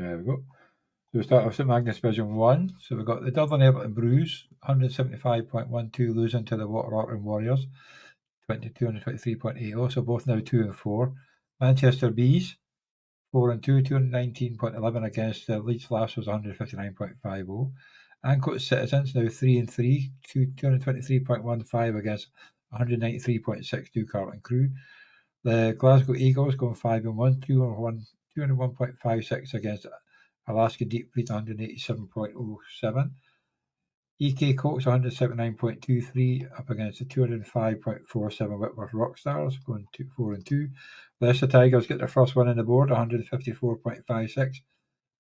There we go. So we start off at Magnus Division 1. So we've got the Dublin Everton Brews, 175.12, losing to the Orkney Warriors, 223.80. So both now 2 and 4. Manchester Bees, 4 and 2, 219.11 against Leeds Lassos, 159.50. Ancoats Citizens now 3 and 3, 223.15 against 193.62 Carlton Crew. The Glasgow Eagles going 5 and 1, 201.56 against Alaska Deep Fleet, 187.07. EK Colts 179.23 up against the 205.47 Whitworth Rockstars, going 4 and 2. Leicester Tigers get their first win on the board, 154.56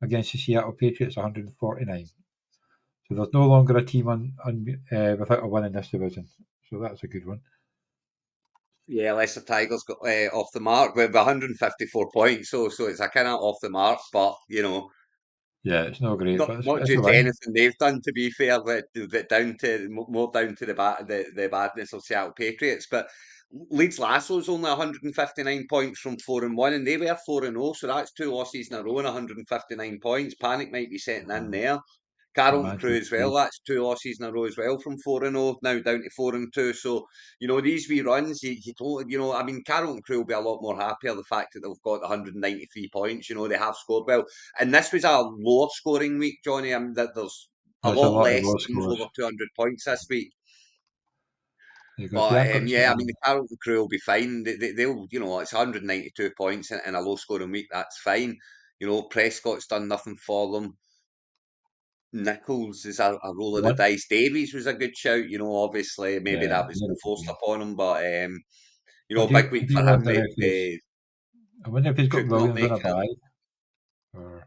against the Seattle Patriots, 149. So there's no longer a team without a win in this division. So that's a good one. Yeah, Leicester Tigers got off the mark with 154 points, so it's a kind of off the mark, but yeah, it's not great, but not it's due a to win. anything they've done. To be fair, that down to more down to the badness of Seattle Patriots. But Leeds Lasso's only 159 points from 4 and 1, and they were 4 and 0, so that's 2 losses in a row and 159 points. Panic might be setting in there. Carlton Crew as well, that's 2 losses in a row as well from 4 and 0, now down to 4 and 2. So, these wee runs, you don't, I mean, Carlton Crew will be a lot more happier the fact that they've got 193 points, they have scored well. And this was a lower scoring week, Johnny, that there's a lot less teams over 200 points this week. But I mean, the Carlton Crew will be fine. They'll, it's 192 points in a low scoring week. That's fine. Prescott's done nothing for them. Nichols is a roll of the dice. Davies was a good shout. Obviously maybe that was forced upon him, but big week for him. I wonder if he's got Williams on a bye. Or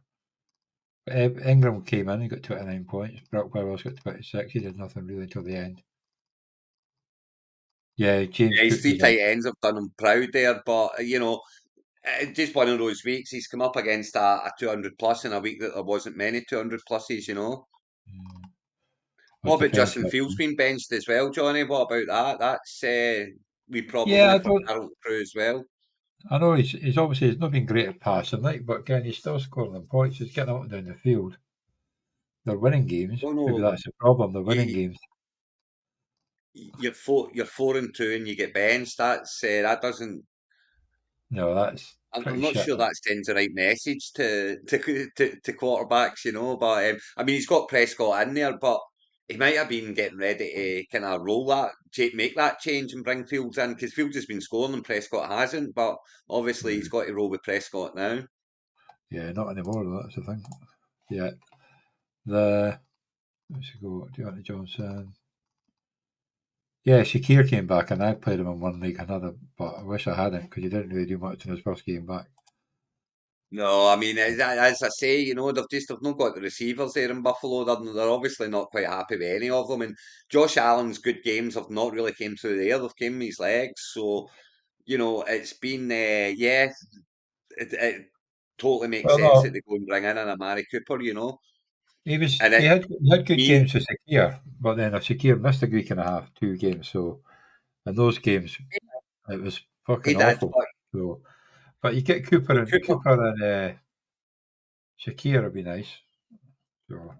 Ingram came in and got 29 points. Brockwell's got 26. He did nothing really until the end. Yeah, James. His 3 tight ends have done him proud there, but just one of those weeks. He's come up against a 200 plus in a week that there wasn't many 200 pluses. What about Justin Fields being benched as well, Johnny? What about that? That's we probably for Carlton Crew as well. I know he's obviously not been great at passing, but again he's still scoring them points. He's getting up and down the field. They're winning games. Maybe that's the problem. They're winning games. You're 4 and 2 and you get benched. That doesn't. No, that's. I'm not sure that sends the right message to quarterbacks, But I mean, he's got Prescott in there, but he might have been getting ready to kind of make that change and bring Fields in, because Fields has been scoring and Prescott hasn't. But obviously, he's got to roll with Prescott now. Yeah, not anymore. That's the thing. Yeah, let's go. Deontay Johnson. Yeah, Shakir came back, and I played him in one league, another, but I wish I hadn't, because he didn't really do much in his first game back. No, I mean, as I say, they've not got the receivers there in Buffalo. They're obviously not quite happy with any of them. And Josh Allen's good games have not really came through the air. They've came with his legs. So, it's been, it totally makes sense that they go and bring in an Amari Cooper, He had good games for Shakir, but then Shakir missed a week and a half, 2 games. So in those games, it was fucking awful. But you get Cooper and Shakir would be nice. So.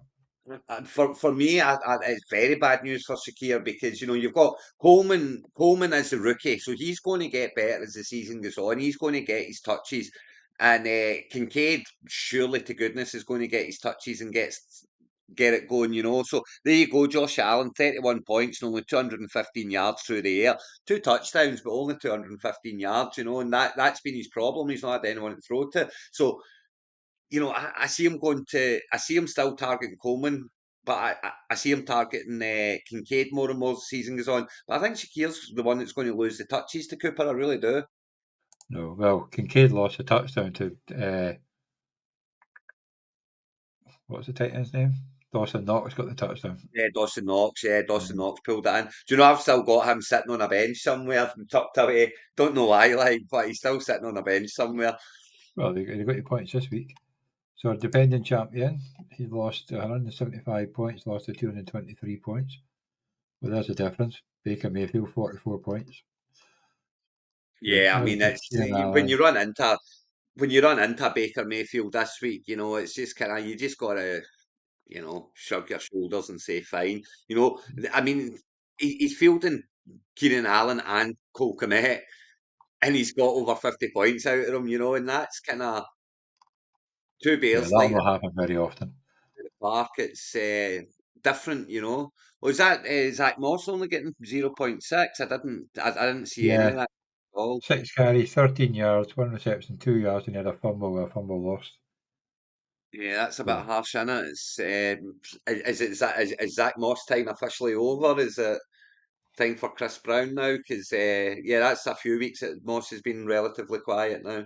And for me, it's very bad news for Shakir, because you've got Coleman. Coleman is the rookie, so he's going to get better as the season goes on. He's going to get his touches, and Kincaid, surely to goodness, is going to get his touches and get it going. So there you go, Josh Allen, 31 points and only 215 yards through the air, 2 touchdowns, but only 215 yards. And that's been his problem. He's not had anyone to throw to. So. I see him I see him still targeting Coleman, but I see him targeting Kincaid more and more as the season goes on. But I think Shakir's the one that's going to lose the touches to Cooper. I really do. No, well, Kincaid lost a touchdown to what's the tight end's name? Dawson Knox got the touchdown. Yeah, Dawson Knox. Yeah, Dawson Knox pulled that in. Do you know, I've still got him sitting on a bench somewhere, tucked away. Don't know why, but he's still sitting on a bench somewhere. Well, they got your points this week. So our defending champion, he lost 175 points, lost to 223 points. Well, there's a difference. Baker Mayfield, 44 points. Yeah, I mean, it's when you run into when you run into Baker Mayfield this week, it's just kind of, you just got to, shrug your shoulders and say, fine. I mean, he's fielding Keenan Allen and Cole Kmet, and he's got over 50 points out of them, and that's kind of two Yeah, Bears that'll lighting not happen very often. the park. It's different, Was that Zach Moss only getting 0.6? I didn't see any of Yeah, that at all. 6 carries, 13 yards, 1 reception, 2 yards, and he had a fumble with a fumble lost. Yeah, that's a bit So, harsh, isn't it? Is Zach Moss time officially over? Is it time for Chris Brown now? Because yeah, that's a few weeks that Moss has been relatively quiet now.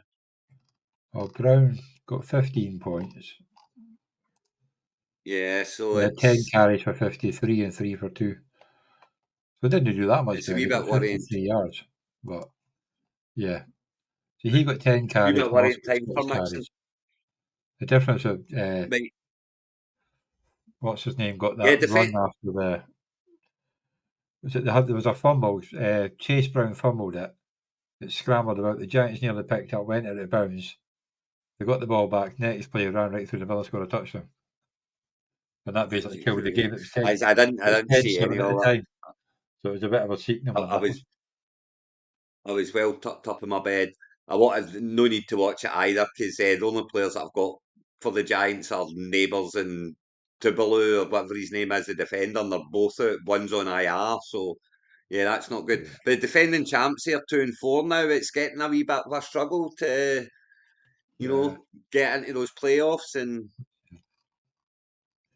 Brown got 15 points. Yeah, so He had 10 carries for 53 and 3 for 2. So it didn't do that much it's a better. wee He bit got worrying. 53 yards. But, yeah. So he got 10 Wee carries, bit Moss worrying got time for 6 Mixon. carries. The difference of, Right. what's his name, got Yeah, that run after the... There was a fumble. Chase Brown fumbled it. It scrambled about. The Giants nearly picked up, went out of bounds. They got the ball back. Next play ran right through the middle, scored a touchdown. And that basically killed the game. It was 10, I didn't see any 10-7 at the of time. So it was a bit of a Seeknum it. on that one. I was well tucked up in my bed. I wanted no need to watch it either because the only players I've got for the Giants are Neighbours and Tuvalu or whatever his name is, the defender. And they're both out. One's on IR, so yeah, that's not good. But the defending champs here 2-4 now. It's getting a wee bit of a struggle to Yeah. get into those playoffs and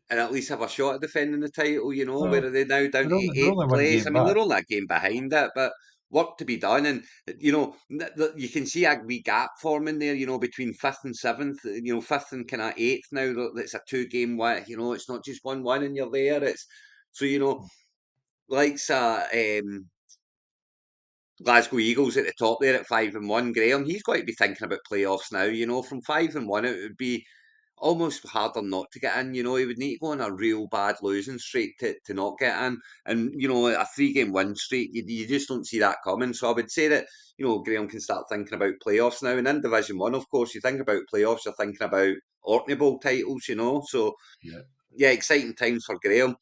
at least have a shot at defending the title, where Well, are they now down to they're eighth only one place? I game mean, back. they're only a game behind it, but work to be done. And, you can see a wee gap forming there, between fifth and seventh, fifth and kind of eighth now. It's a 2-game win, it's not just 1-1 and you're there. So, likes Glasgow Eagles at the top there at 5-1. Graham, he's got to be thinking about playoffs now. From 5-1, it would be almost harder not to get in. He would need to go on a real bad losing streak to not get in. And, a 3-game win streak, you just don't see that coming. So I would say that, Graham can start thinking about playoffs now. And in Division 1, of course, you think about playoffs, you're thinking about OrkneyBowl titles, So, Yeah. yeah, exciting times for Graham.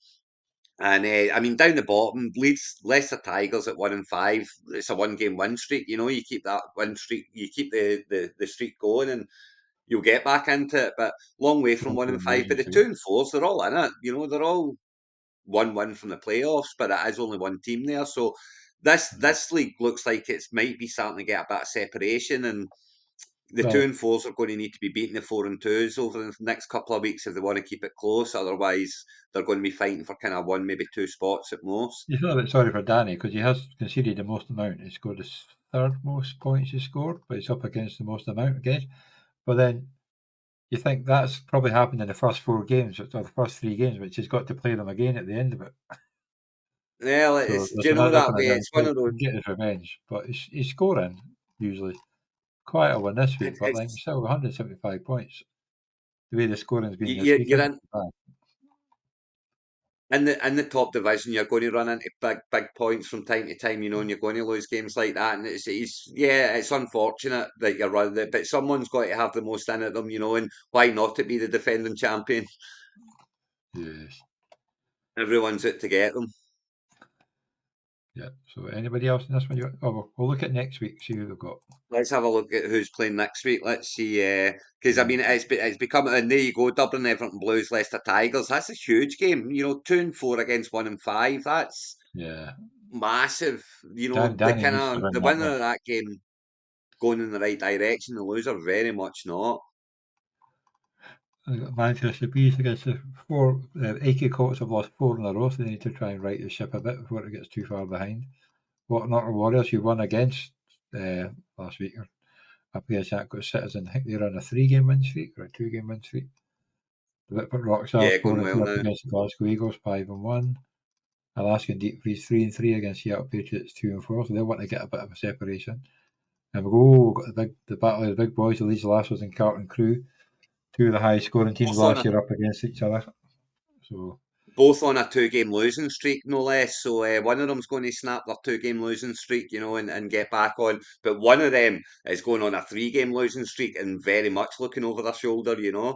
And I mean, down the bottom, Leeds, Leicester Tigers at 1-5. It's a 1-game win streak. You keep that win streak, you keep the streak going, and you'll get back into it. But long way from 1-5. But the 2-4s, they're all in it. They're all 1-1 from the playoffs, but it is only one team there. So this league looks like it might be starting to get a bit of separation, and the Well, 2-4s are going to need to be beating the 4-2s over the next couple of weeks if they want to keep it close. Otherwise, they're going to be fighting for kind of 1, maybe 2 spots at most. you feel a bit sorry for Danny because he has conceded the most amount. He scored his third most points he scored, but he's up against the most amount against. But then you think that's probably happened in the first 4 games, or the first 3 games, which he's got to play them again at the end of it. Well, So do you know that's that way? another It's one he of those. can get his revenge. But he's scoring usually. Quite a one this week, but like It's, still 175 points. The way the scoring's been this you, week, you're isn't in bad. in the top division. You're going to run into big points from time to time, and you're going to lose games like that. And it's unfortunate that you're running it, but someone's got to have the most in at them, and why not to be the defending champion? Yes. Everyone's out to get them. Yeah. So anybody else in this one? We'll look at next week, see who they've got. Let's have a look at who's playing next week. Let's see, because I Yeah. mean, it's become, and there you go, Dublin, Everton Blues, Leicester Tigers. That's a huge game. 2-4 against 1-5. That's Yeah. massive. The Danny kind needs to of win the that winner one. of that game going in the right direction. The loser very much not. Manchester Bees against the 4. AK Courts have lost 4 in a row, so they need to try and right the ship a bit before it gets too far behind. Not Warriors, who won against last week, or up against that got Citizen. I think they're on a 3-game win streak or a 2-game win streak. The Whitport Rockstars Yeah, going 4-2 well up now. against the Glasgow Eagles 5-1. Alaskan Deep Freeze 3-3 against Seattle Patriots 2-4. So they'll want to get a bit of a separation. And we've got the battle of the big boys, the Leeds Lassos and Carlton Crew, 2 of the highest scoring teams Both on last a year up against each other. So both on a 2-game losing streak, no less. So one of them's going to snap their 2-game losing streak, and get back on. But one of them is going on a 3-game losing streak and very much looking over their shoulder. Yeah,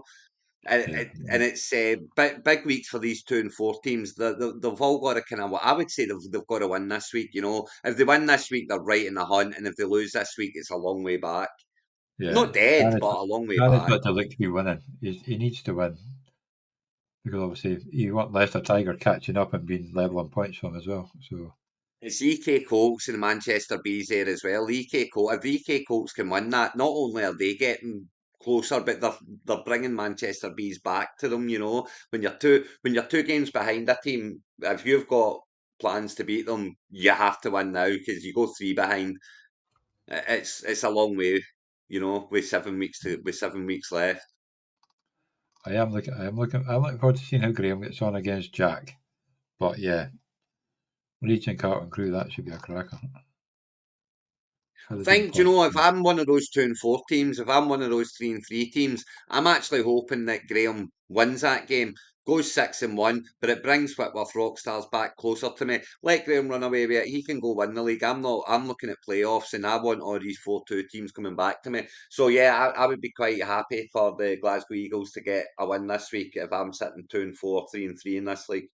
And it's big weeks for these 2 and 4 teams. They've all got to kind of, I would say they've got to win this week. If they win this week, they're right in the hunt, and if they lose this week, it's a long way back. yeah. Not dead, Dan but a long way has back. got to look to be winning. He needs to win because obviously you want Leicester Tiger catching up and being level on points from him as well. So It's EK Colts and Manchester Bees there as well. If the EK Colts can win that, not only are they getting closer, but they're bringing Manchester Bees back to them. When you're two games behind a team, if you've got plans to beat them, you have to win now because you go 3 behind. It's a long way, with 7 weeks left. I'm looking forward to seeing how Graham gets on against Jack. But yeah, Leeds and Carlton Crew, that should be a cracker. How I they doing think, points? if I'm one of those 2 and 4 teams, if I'm one of those 3-3 teams, I'm actually hoping that Graham wins that game, goes 6-1, but it brings Whitworth Rockstars back closer to me. Let Graham run away with it. He can go win the league. I'm looking at playoffs and I want all these 4-2 teams coming back to me. So yeah, I would be quite happy for the Glasgow Eagles to get a win this week if I'm sitting 2-4, 3-3 in this league.